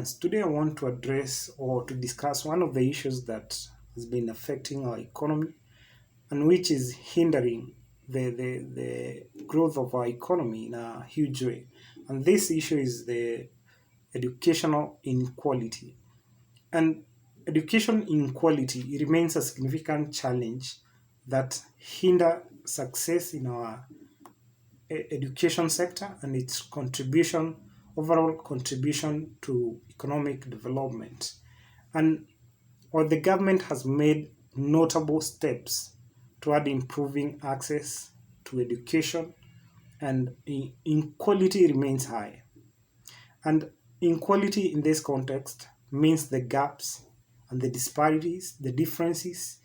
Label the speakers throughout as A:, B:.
A: Today, I want to address or to discuss one of the issues that has been affecting our economy and which is hindering the growth of our economy in a huge way. And this issue is the educational inequality. And education inequality remains a significant challenge that hinder success in our education sector and its overall contribution to economic development. And while the government has made notable steps toward improving access to education, and inequality remains high. And inequality in this context means the gaps and the disparities, the differences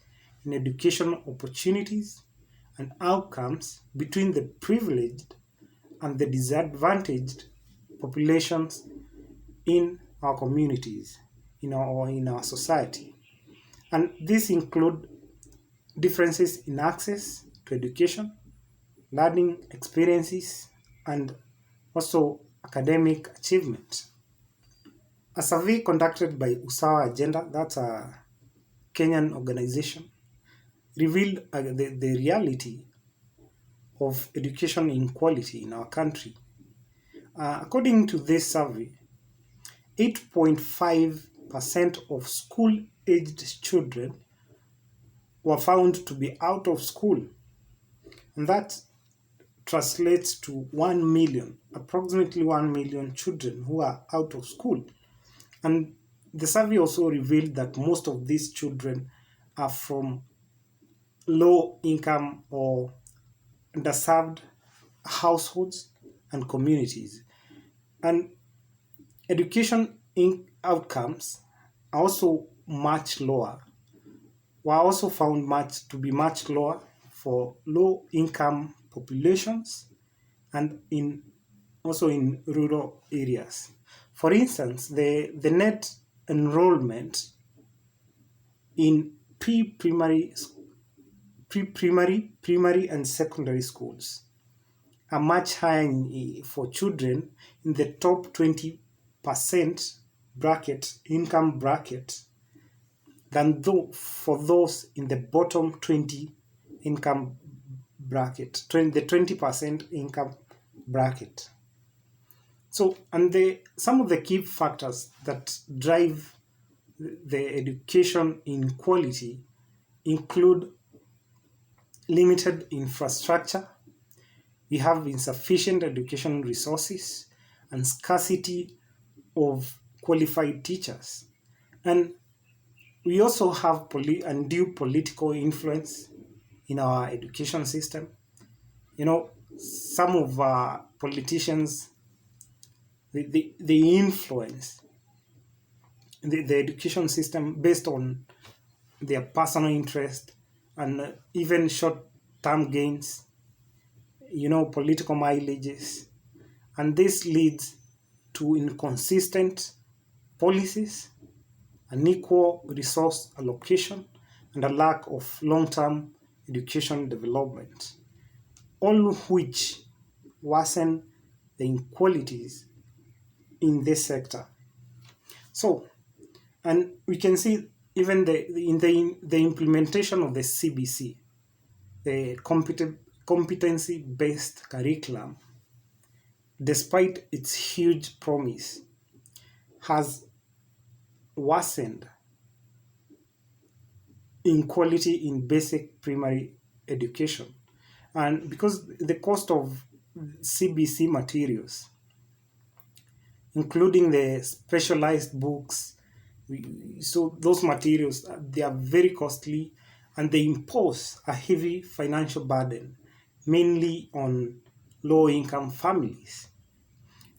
A: in educational opportunities and outcomes between the privileged and the disadvantaged populations in our communities, in our society. And these include differences in access to education, learning experiences, and also academic achievement. A survey conducted by Usawa Agenda, that's a Kenyan organization, revealed the reality of education inequality in our country. According to this survey, 8.5% of school aged children were found to be out of school, and that translates to 1 million, approximately 1 million children who are out of school. And the survey also revealed that most of these children are from low income or underserved households and communities. And education outcomes are also much lower, were also found much to be much lower for low income populations and in also in rural areas. For instance, the net enrollment in primary and secondary schools are much higher for children in the top 20% income bracket, than for those in the bottom 20 income bracket, the 20% income bracket. So, and some of the key factors that drive the education inequality include limited infrastructure. We have insufficient education resources and scarcity of qualified teachers. And we also have undue political influence in our education system. Some of our politicians, they influence the education system based on their personal interest and even short-term gains, political mileages. And this leads to inconsistent policies, unequal resource allocation, and a lack of long-term education development, all of which worsen the inequalities in this sector. So, and we can see even the implementation of the CBC, the competency-based curriculum, despite its huge promise, has worsened inequality in basic primary education. And because the cost of CBC materials, including the specialized books, so those materials, they are very costly and they impose a heavy financial burden, mainly on low income families.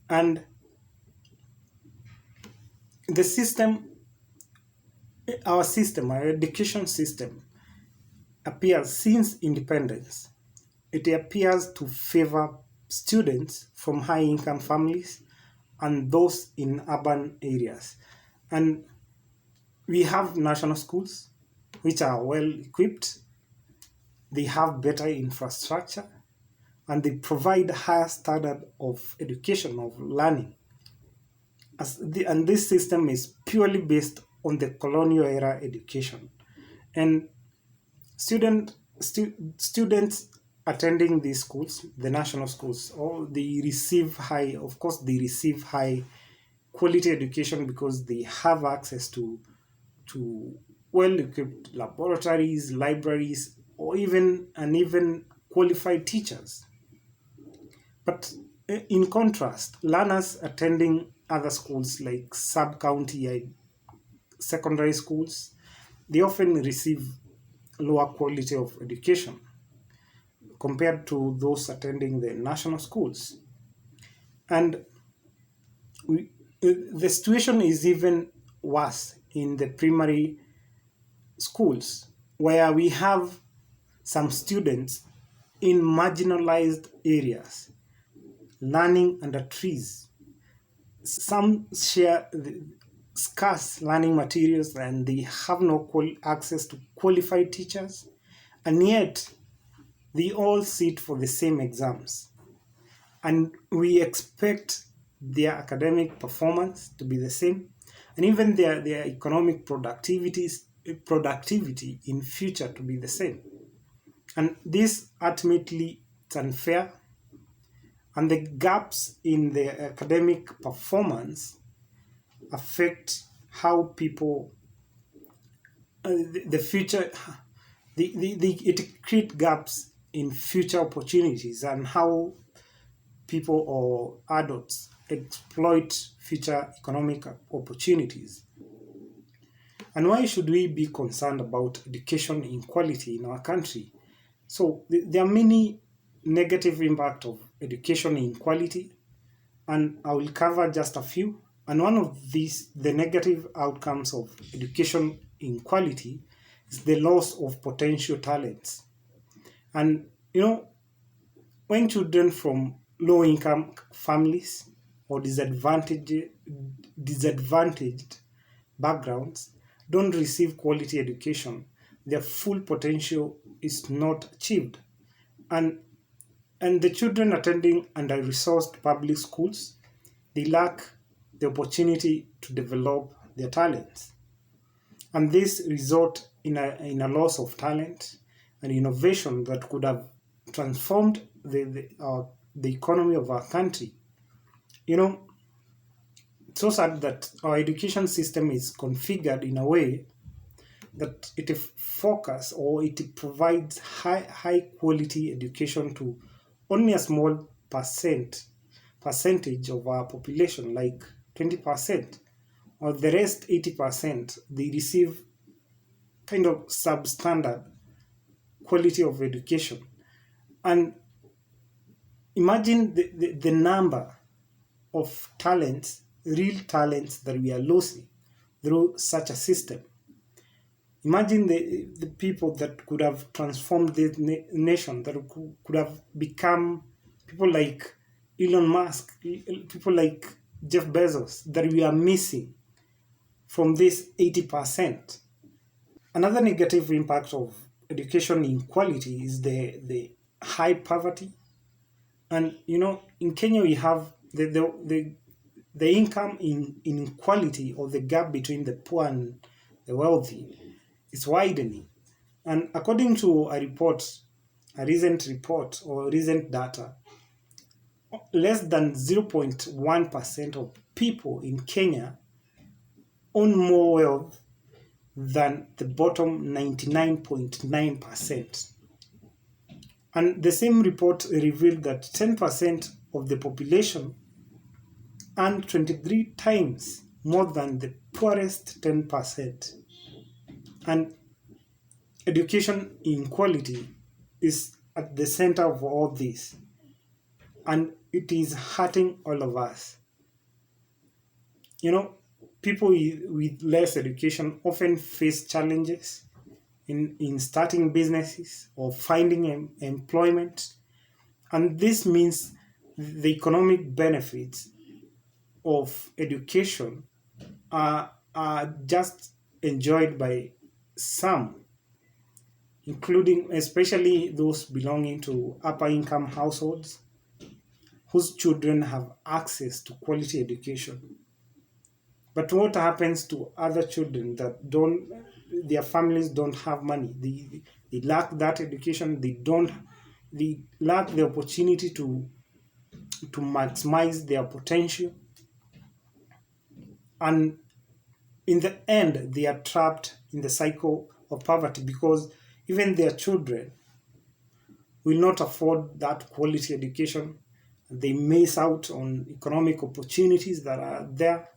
A: And the our education system appears since independence. It appears to favor students from high income families and those in urban areas. And we have national schools which are well equipped, they have better infrastructure, and they provide higher standard of education, of learning. and this system is purely based on the colonial era education. And students attending these schools, the national schools, or they receive high, of course, they receive high quality education because they have access to well-equipped laboratories, libraries, or even qualified teachers. But in contrast, learners attending other schools like sub-county secondary schools, they often receive lower quality of education compared to those attending the national schools. And we, the situation is even worse in the primary schools, where we have some students in marginalized areas learning under trees. Some share the scarce learning materials and they have no access to qualified teachers, and yet they all sit for the same exams. And we expect their academic performance to be the same, and even their economic productivity in future to be the same. And this ultimately is unfair, and the gaps in the academic performance affect how people the future it create gaps in future opportunities and how people or adults exploit future economic opportunities. And why should we be concerned about education inequality in our country? So there are many negative impact of education inequality, and I will cover just a few. And one of these, the negative outcomes of education inequality, is the loss of potential talents. And when children from low income families or disadvantaged backgrounds don't receive quality education, their full potential is not achieved. And the children attending under-resourced public schools, they lack the opportunity to develop their talents. And this result in a loss of talent and innovation that could have transformed the economy of our country. You know, it's so sad that our education system is configured in a way that it focus or it provides high quality education to only a small percentage of our population, like 20%, or the rest 80%, they receive kind of substandard quality of education. And imagine the number of talents, real talents, that we are losing through such a system. Imagine the people that could have transformed the nation, that could have become people like Elon Musk, people like Jeff Bezos, that we are missing from this 80%. Another negative impact of education inequality is the high poverty. And in Kenya we have the income inequality, or the gap between the poor and the wealthy, is widening. And according to a recent report or recent data, less than 0.1% of people in Kenya own more wealth than the bottom 99.9%. And the same report revealed that 10% of the population earn 23 times more than the poorest 10%. And education inequality is at the center of all this, and it is hurting all of us. You know, people with less education often face challenges in starting businesses or finding employment, and this means the economic benefits of education are just enjoyed by some, including especially those belonging to upper income households whose children have access to quality education. But what happens to other children that don't, their families don't have money? They lack that education. They lack the opportunity to maximize their potential, and in the end, they are trapped in the cycle of poverty because even their children will not afford that quality education. They miss out on economic opportunities that are there,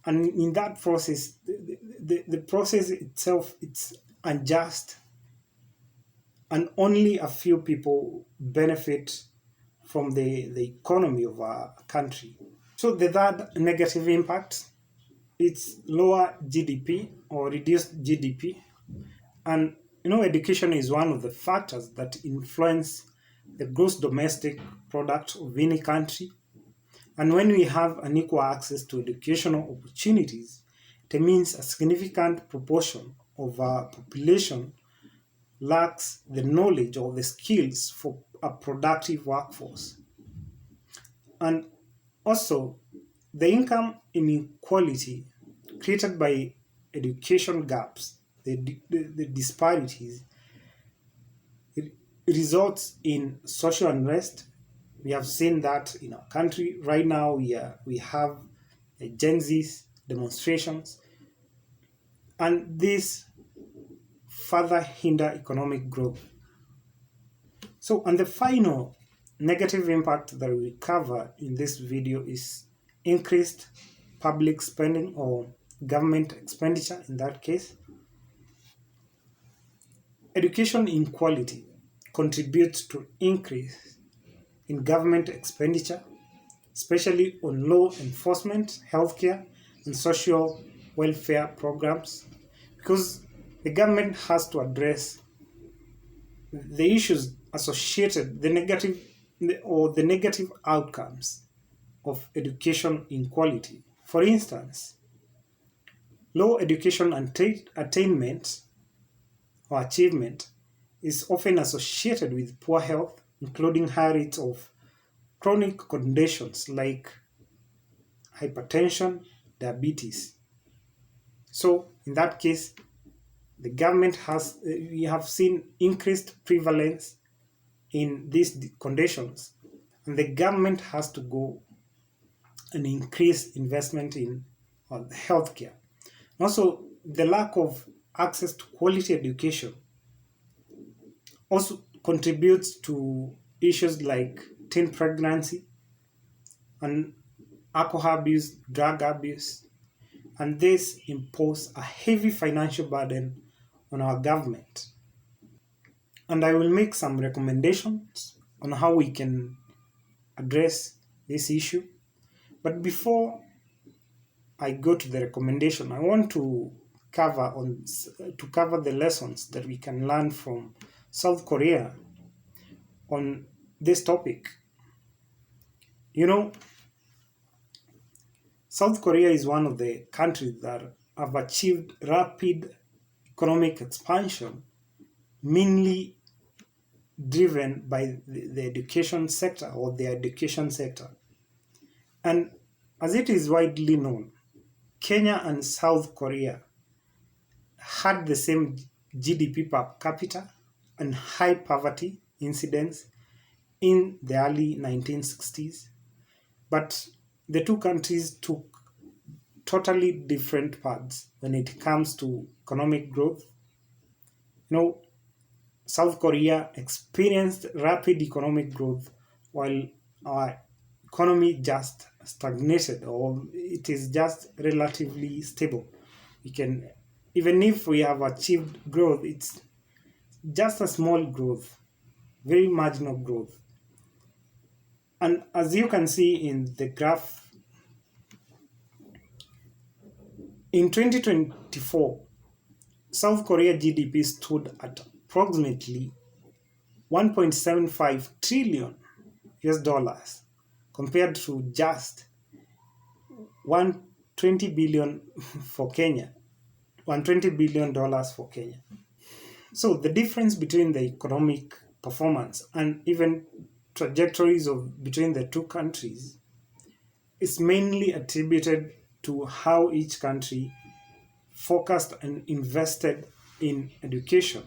A: and in that process, the process itself, it's unjust, and only a few people benefit from the economy of our country. So the third negative impact, it's lower GDP or reduced GDP. And education is one of the factors that influence the gross domestic product of any country. And when we have unequal access to educational opportunities, it means a significant proportion of our population lacks the knowledge or the skills for a productive workforce. And also, the income inequality created by education gaps, the disparities, it results in social unrest. We have seen that in our country right now. We have Gen Z's demonstrations, and this further hinder economic growth. So, and the final negative impact that we cover in this video is increased public spending or government expenditure in that case. Education inequality contributes to increase in government expenditure, especially on law enforcement, healthcare, and social welfare programs, because the government has to address the issues associated, the negative outcomes of education inequality. For instance, low education attainment or achievement is often associated with poor health, including high rates of chronic conditions like hypertension, diabetes. So, in that case, the government we have seen increased prevalence in these conditions, and the government has to go and increase investment in healthcare. Also, the lack of access to quality education also contributes to issues like teen pregnancy and alcohol abuse, drug abuse, and this impose a heavy financial burden on our government. And I will make some recommendations on how we can address this issue. But before I go to the recommendation, I want to cover the lessons that we can learn from South Korea on this topic. South Korea is one of the countries that have achieved rapid economic expansion, mainly driven by the education sector or the education sector. And as it is widely known, Kenya and South Korea had the same GDP per capita and high poverty incidence in the early 1960s, but the two countries took totally different paths when it comes to economic growth. South Korea experienced rapid economic growth while our economy just stagnated, or it is just relatively stable. We can, even if we have achieved growth, it's just a small growth, very marginal growth. And as you can see in the graph, in 2024, South Korea GDP stood at approximately 1.75 trillion US dollars compared to just 120 billion for Kenya, $120 billion for Kenya. So the difference between the economic performance and even trajectories between the two countries is mainly attributed to how each country focused and invested in education.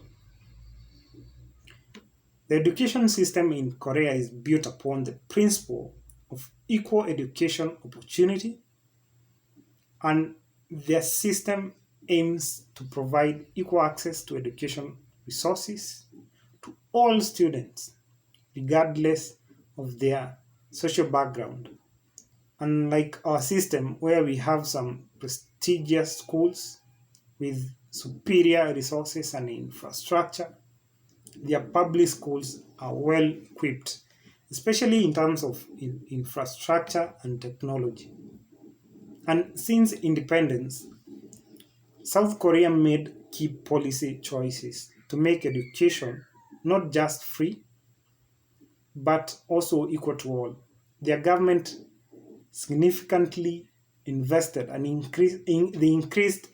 A: The education system in Korea is built upon the principle of equal education opportunity, and their system aims to provide equal access to education resources to all students, regardless of their social background. Unlike our system, where we have some prestigious schools with superior resources and infrastructure, their public schools are well equipped, especially in terms of infrastructure and technology. And since independence, South Korea made key policy choices to make education not just free, but also equal to all. Their government significantly invested and increased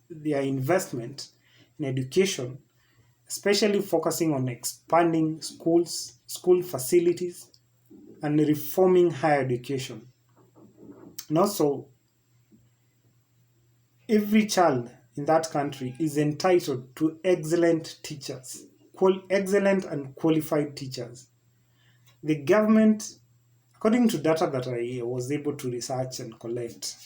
A: their investment in education, especially focusing on expanding schools, school facilities, and reforming higher education. And also, every child in that country is entitled to excellent teachers, excellent and qualified teachers. The government, according to data that I was able to research and collect,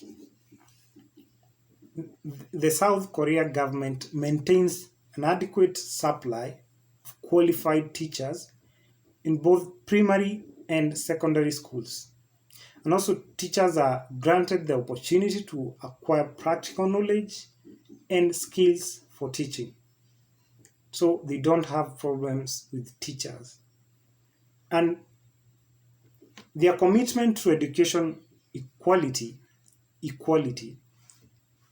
A: the South Korea government maintains an adequate supply of qualified teachers in both primary and secondary schools. And also, teachers are granted the opportunity to acquire practical knowledge and skills for teaching. So they don't have problems with teachers. And their commitment to education equality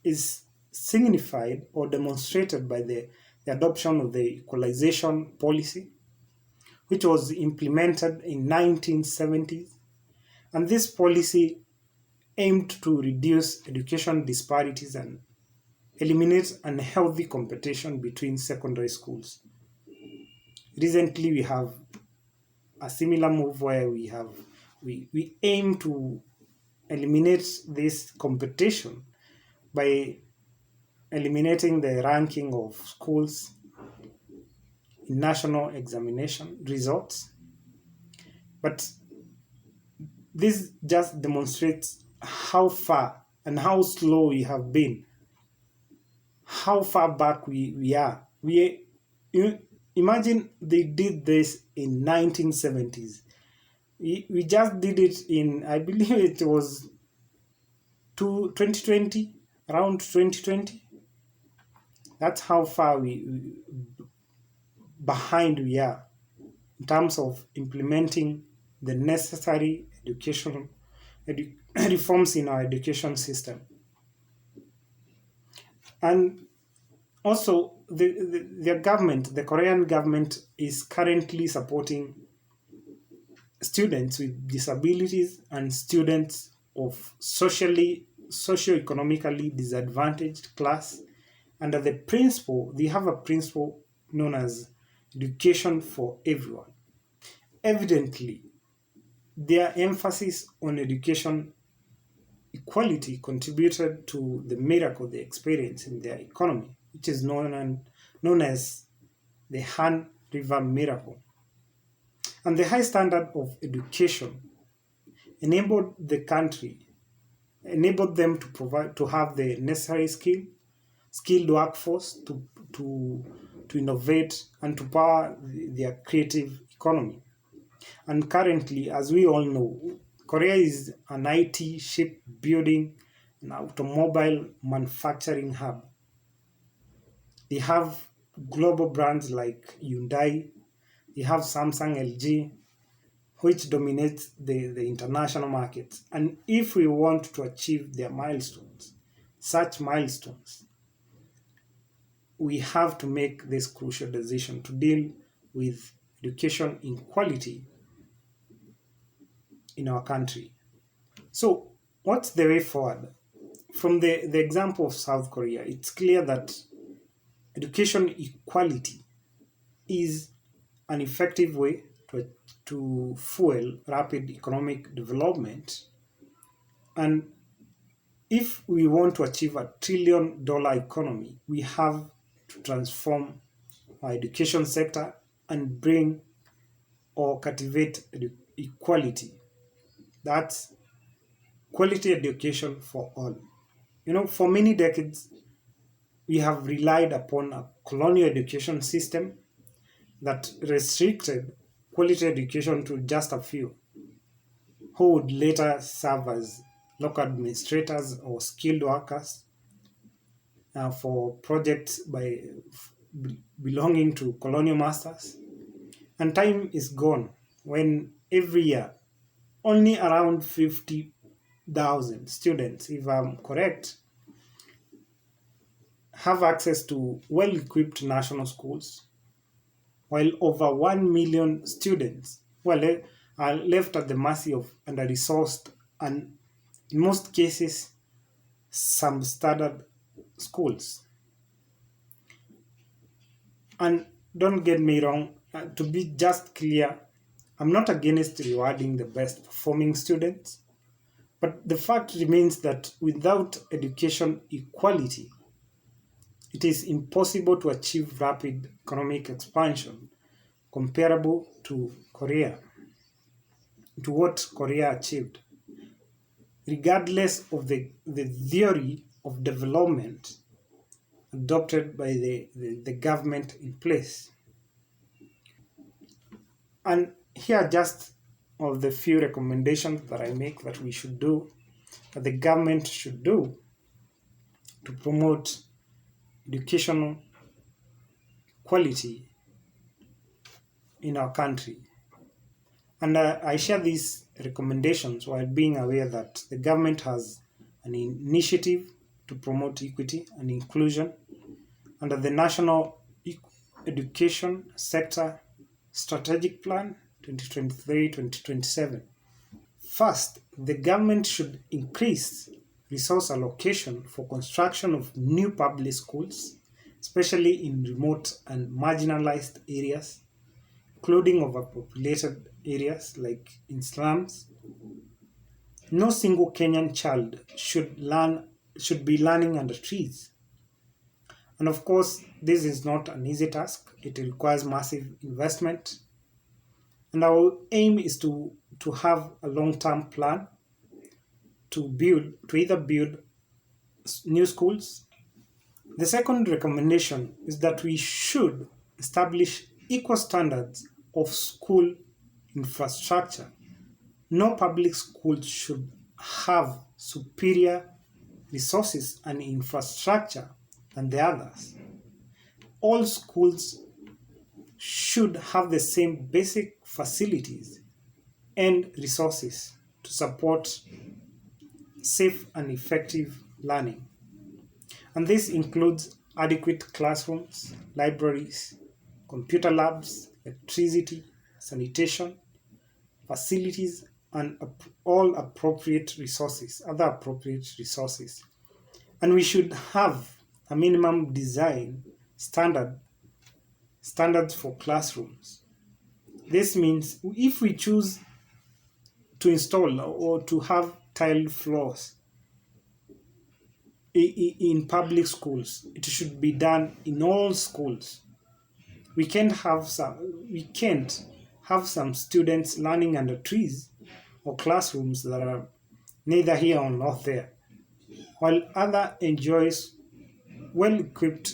A: is signified or demonstrated by the adoption of the equalization policy, which was implemented in 1970s. And this policy aimed to reduce education disparities and eliminate unhealthy competition between secondary schools. Recently, we have a similar move where we aim to eliminate this competition by eliminating the ranking of schools in national examination results. But this just demonstrates how far and how slow we have been, how far back we are. You imagine they did this in 1970s. We just did it in, I believe it was 2020, around 2020. That's how far we behind we are in terms of implementing the necessary reforms in our education system. And also, the government, the Korean government, is currently supporting students with disabilities and students of socioeconomically disadvantaged class under the principle, they have a principle known as education for everyone. Evidently, their emphasis on education equality contributed to the miracle they experienced in their economy, which is known as the Han River miracle. And the high standard of education enabled the country, enabled them to have the necessary skilled workforce to, to innovate and to power their creative economy. And currently, as we all know, Korea is an IT shipbuilding and automobile manufacturing hub. They have global brands like Hyundai, they have Samsung, LG, which dominates the international markets. And if we want to achieve their milestones, such milestones, we have to make this crucial decision to deal with education inequality in our country. So, what's the way forward? From the example of South Korea, it's clear that education equality is an effective way to fuel rapid economic development, and If we want to achieve $1 trillion economy, we have to transform our education sector and bring or cultivate equality. That's quality education for all. For many decades, we have relied upon a colonial education system that restricted quality education to just a few, who would later serve as local administrators or skilled workers for projects belonging to colonial masters. And time is gone when every year only around 50,000 students, if I'm correct, have access to well equipped national schools, while over 1 million students are left at the mercy of under resourced and, in most cases, some standard schools. And don't get me wrong, to be just clear, I'm not against rewarding the best performing students, but the fact remains that without education equality, it is impossible to achieve rapid economic expansion comparable to what Korea achieved, regardless of the theory of development adopted by the government in place. And here are just of the few recommendations that I make that we should do, that the government should do to promote educational quality in our country. And I share these recommendations while being aware that the government has an initiative to promote equity and inclusion under the National Education Sector Strategic Plan 2023-2027. First, the government should increase resource allocation for construction of new public schools, especially in remote and marginalized areas, including overpopulated areas like in slums. No single Kenyan child should be learning under trees. And of course, this is not an easy task. It requires massive investment. And our aim is to have a long-term plan to either build new schools. The second recommendation is that we should establish equal standards of school infrastructure. No public school should have superior resources and infrastructure than the others. All schools should have the same basic facilities and resources to support safe and effective learning. And this includes adequate classrooms, libraries, computer labs, electricity, sanitation, facilities, and all appropriate resources, other appropriate resources. And we should have a minimum design standards for classrooms. This means if we choose to install or to have tiled floors in public schools, it should be done in all schools. We can't have some students learning under trees or classrooms that are neither here or not there, while other enjoys well-equipped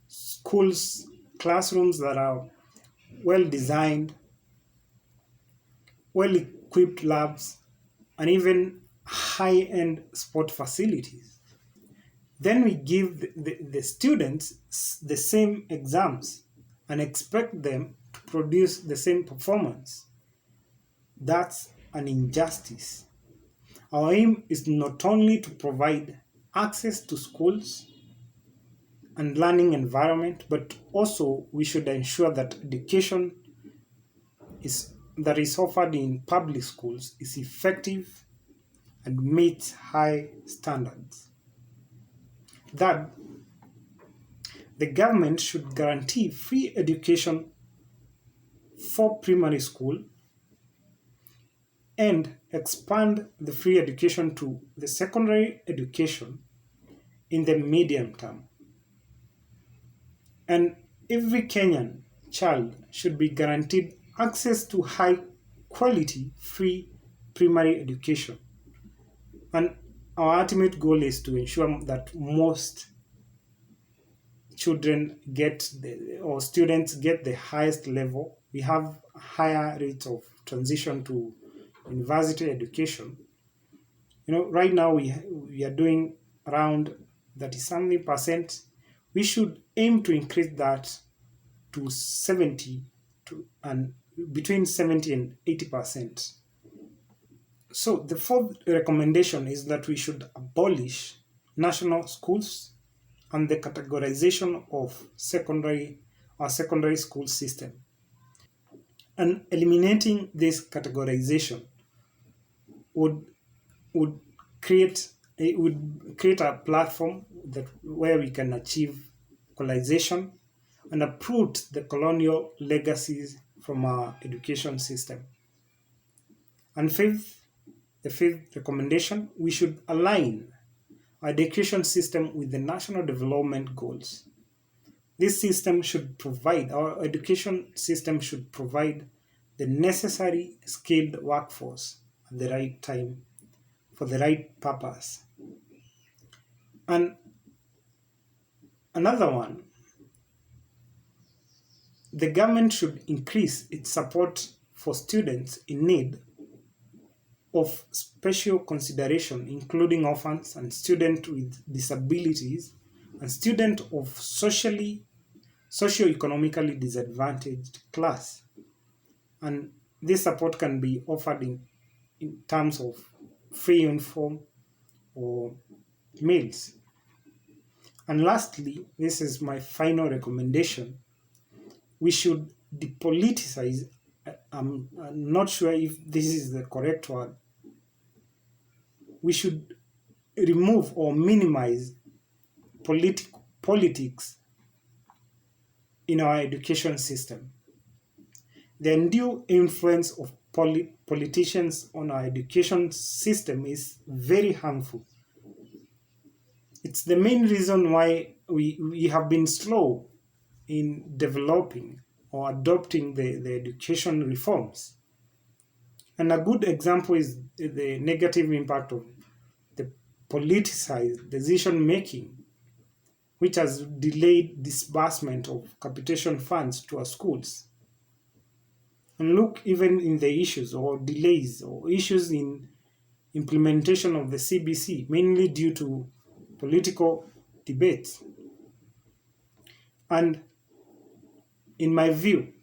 A: schools, classrooms that are well designed, well equipped labs, and even high end sport facilities. Then we give the students the same exams and expect them to produce the same performance. That's an injustice. Our aim is not only to provide access to schools and learning environment, but also we should ensure that education that is offered in public schools is effective and meets high standards. That the government should guarantee free education for primary school and expand the free education to the secondary education in the medium term. And every Kenyan child should be guaranteed access to high quality free primary education. And our ultimate goal is to ensure that most children get or students get the highest level. We have higher rates of transition to university education. Right now we are doing around 30 something percent. We should aim to increase that to 70 to and between 70 and 80%. So the fourth recommendation is that we should abolish national schools and the categorization of secondary school system. And eliminating this categorization would would create it would create a platform that where we can achieve equalization and uproot the colonial legacies from our education system. And the fifth recommendation, we should align our education system with the national development goals. Our education system should provide the necessary skilled workforce at the right time for the right purpose. And another one, the government should increase its support for students in need of special consideration, including orphans and students with disabilities and students of socio-economically disadvantaged class. And this support can be offered in terms of free uniform or meals. And lastly, this is my final recommendation. We should depoliticize. I'm not sure if this is the correct word. We should remove or minimize politics in our education system. The undue influence of politicians on our education system is very harmful. It's the main reason why we have been slow in developing or adopting the education reforms. And a good example is the negative impact of the politicized decision making, which has delayed disbursement of capitation funds to our schools. And look, even in the issues or delays or issues in implementation of the CBC, mainly due to political debates. And in my view,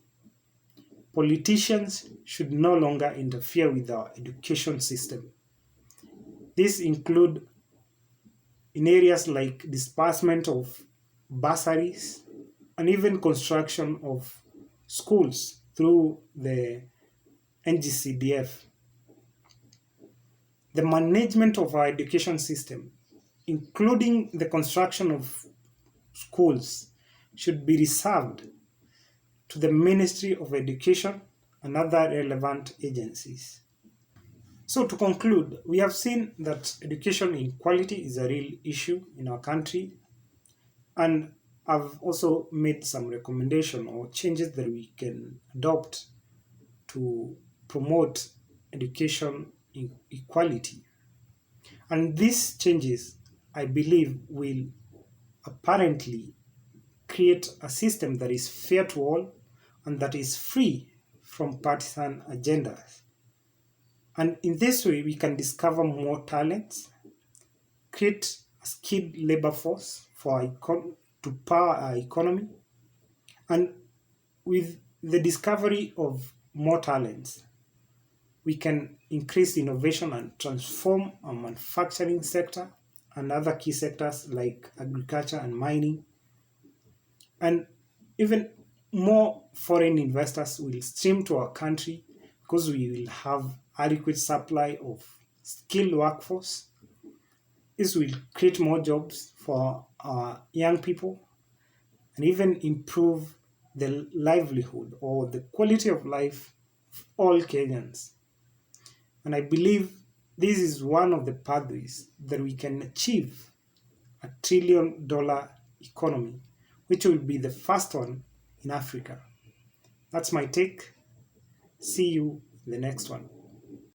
A: politicians should no longer interfere with our education system. This include in areas like disbursement of bursaries and even construction of schools through the NGCDF. The management of our education system, including the construction of schools, should be reserved to the Ministry of Education and other relevant agencies. So to conclude, we have seen that education inequality is a real issue in our country, and I've also made some recommendation or changes that we can adopt to promote education equality. And these changes, I believe, will apparently create a system that is fair to all and that is free from partisan agendas. And in this way, we can discover more talents, create a skilled labor force to power our economy, and with the discovery of more talents, we can increase innovation and transform our manufacturing sector and other key sectors like agriculture and mining. And even more foreign investors will stream to our country because we will have adequate supply of skilled workforce. This will create more jobs for our young people and even improve the livelihood or the quality of life of all Kenyans. And I believe this is one of the pathways that we can achieve $1 trillion economy, which will be the first one in Africa. That's my take. See you in the next one.